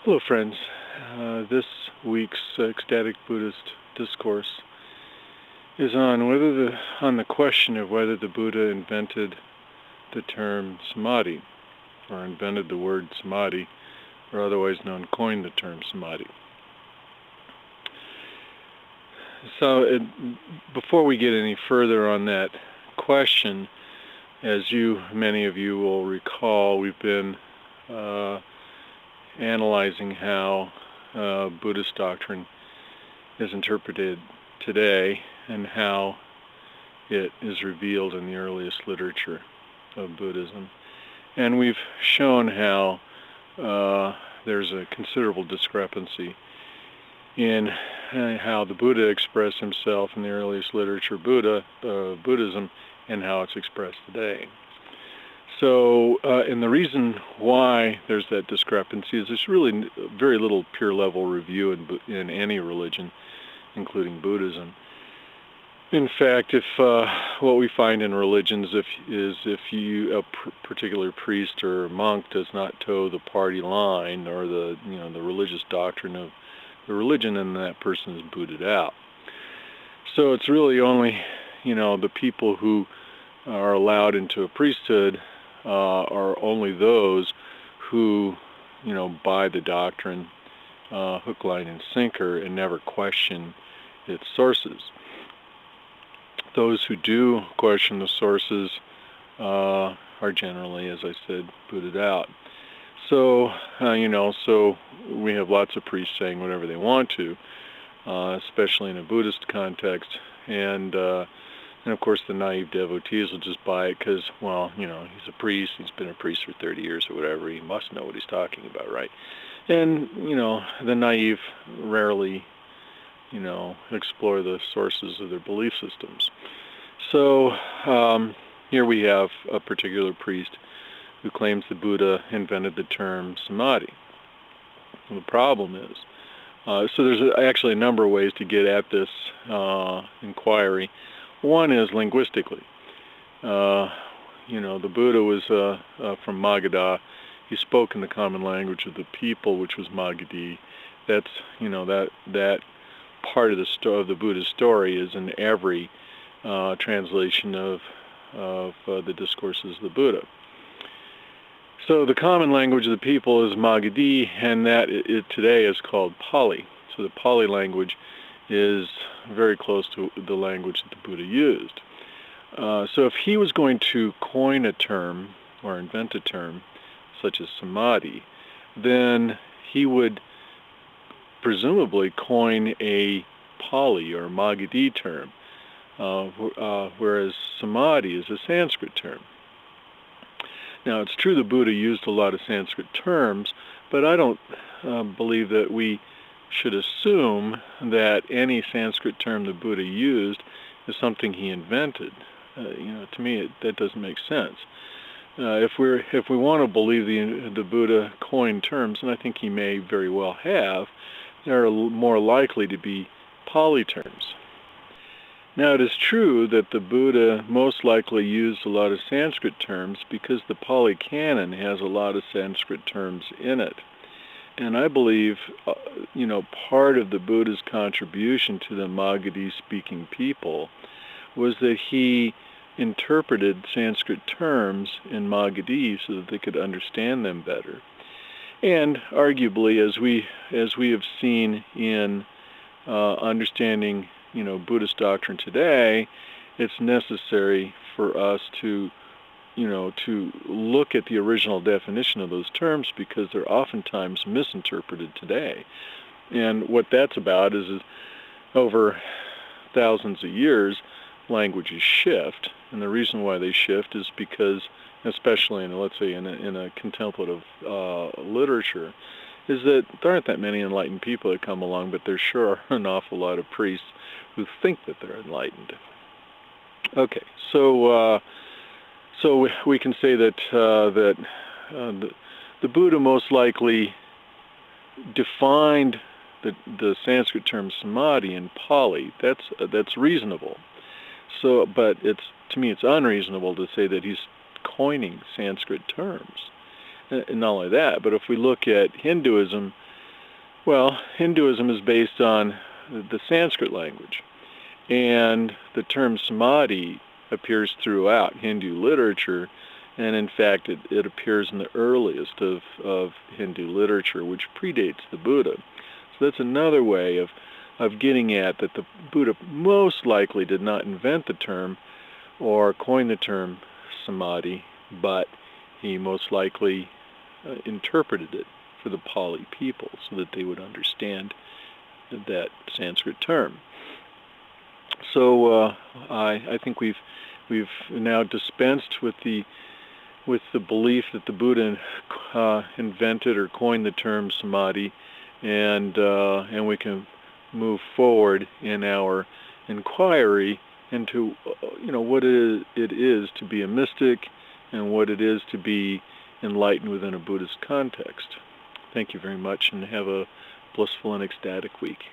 Hello, friends. This week's ecstatic Buddhist discourse is on the question of whether the Buddha invented the term Samadhi, or invented the word Samadhi, or otherwise known, coined the term Samadhi. So, before we get any further on that question, as many of you will recall, we've been analyzing how Buddhist doctrine is interpreted today and how it is revealed in the earliest literature of Buddhism. And we've shown how there's a considerable discrepancy in how the Buddha expressed himself in the earliest literature Buddhism and how it's expressed today. So, and the reason why there's that discrepancy is there's really very little pure-level review in any religion, including Buddhism. In fact, if what we find in religions is if a particular priest or monk does not toe the party line or the religious doctrine of the religion, then that person is booted out. So it's really only the people who are allowed into a priesthood are only those who, buy the doctrine hook, line, and sinker and never question its sources. Those who do question the sources are generally, as I said, booted out. So, so we have lots of priests saying whatever they want to, especially in a Buddhist context, and of course the naive devotees will just buy it because, he's a priest, he's been a priest for 30 years or whatever, he must know what he's talking about, right? And, the naive rarely, explore the sources of their belief systems. So, here we have a particular priest who claims the Buddha invented the term Samadhi. And the problem is, so there's actually a number of ways to get at this inquiry. One is linguistically. The Buddha was from Magadha. He spoke in the common language of the people, which was Magadhi. That's that part of the Buddha's story is in every translation of the discourses of the Buddha. So the common language of the people is Magadhi, and that today is called Pali. So the Pali language is very close to the language that the Buddha used. So if he was going to coin a term or invent a term such as Samadhi, then he would presumably coin a Pali or Magadhi term, whereas Samadhi is a Sanskrit term. Now, it's true the Buddha used a lot of Sanskrit terms, but I don't believe that we should assume that any Sanskrit term the Buddha used is something he invented. To me, that doesn't make sense. If we want to believe the Buddha coined terms, and I think he may very well have, they're more likely to be Pali terms. Now, it is true that the Buddha most likely used a lot of Sanskrit terms because the Pali Canon has a lot of Sanskrit terms in it. And I believe, part of the Buddha's contribution to the Magadhi-speaking people was that he interpreted Sanskrit terms in Magadhi so that they could understand them better. And arguably, as we have seen in understanding Buddhist doctrine today, it's necessary for us to look at the original definition of those terms because they're oftentimes misinterpreted today. And what that's about is over thousands of years, languages shift. And the reason why they shift is because, especially let's say in a contemplative literature, is that there aren't that many enlightened people that come along, but there sure are an awful lot of priests who think that they're enlightened. Okay, so we can say that the Buddha most likely defined the Sanskrit term Samadhi in Pali. That's reasonable. So, but to me it's unreasonable to say that he's coining Sanskrit terms. And not only that, but if we look at Hinduism, Well, Hinduism is based on the Sanskrit language, and the term Samadhi appears throughout Hindu literature, and in fact it appears in the earliest of Hindu literature, which predates the Buddha. So that's another way of getting at that the Buddha most likely did not invent the term or coin the term Samadhi, but he most likely interpreted it for the Pali people so that they would understand that Sanskrit term. So I think we've now dispensed with the belief that the Buddha invented or coined the term Samadhi, and we can move forward in our inquiry into what it is to be a mystic and what it is to be enlightened within a Buddhist context. Thank you very much, and have a blissful and ecstatic week.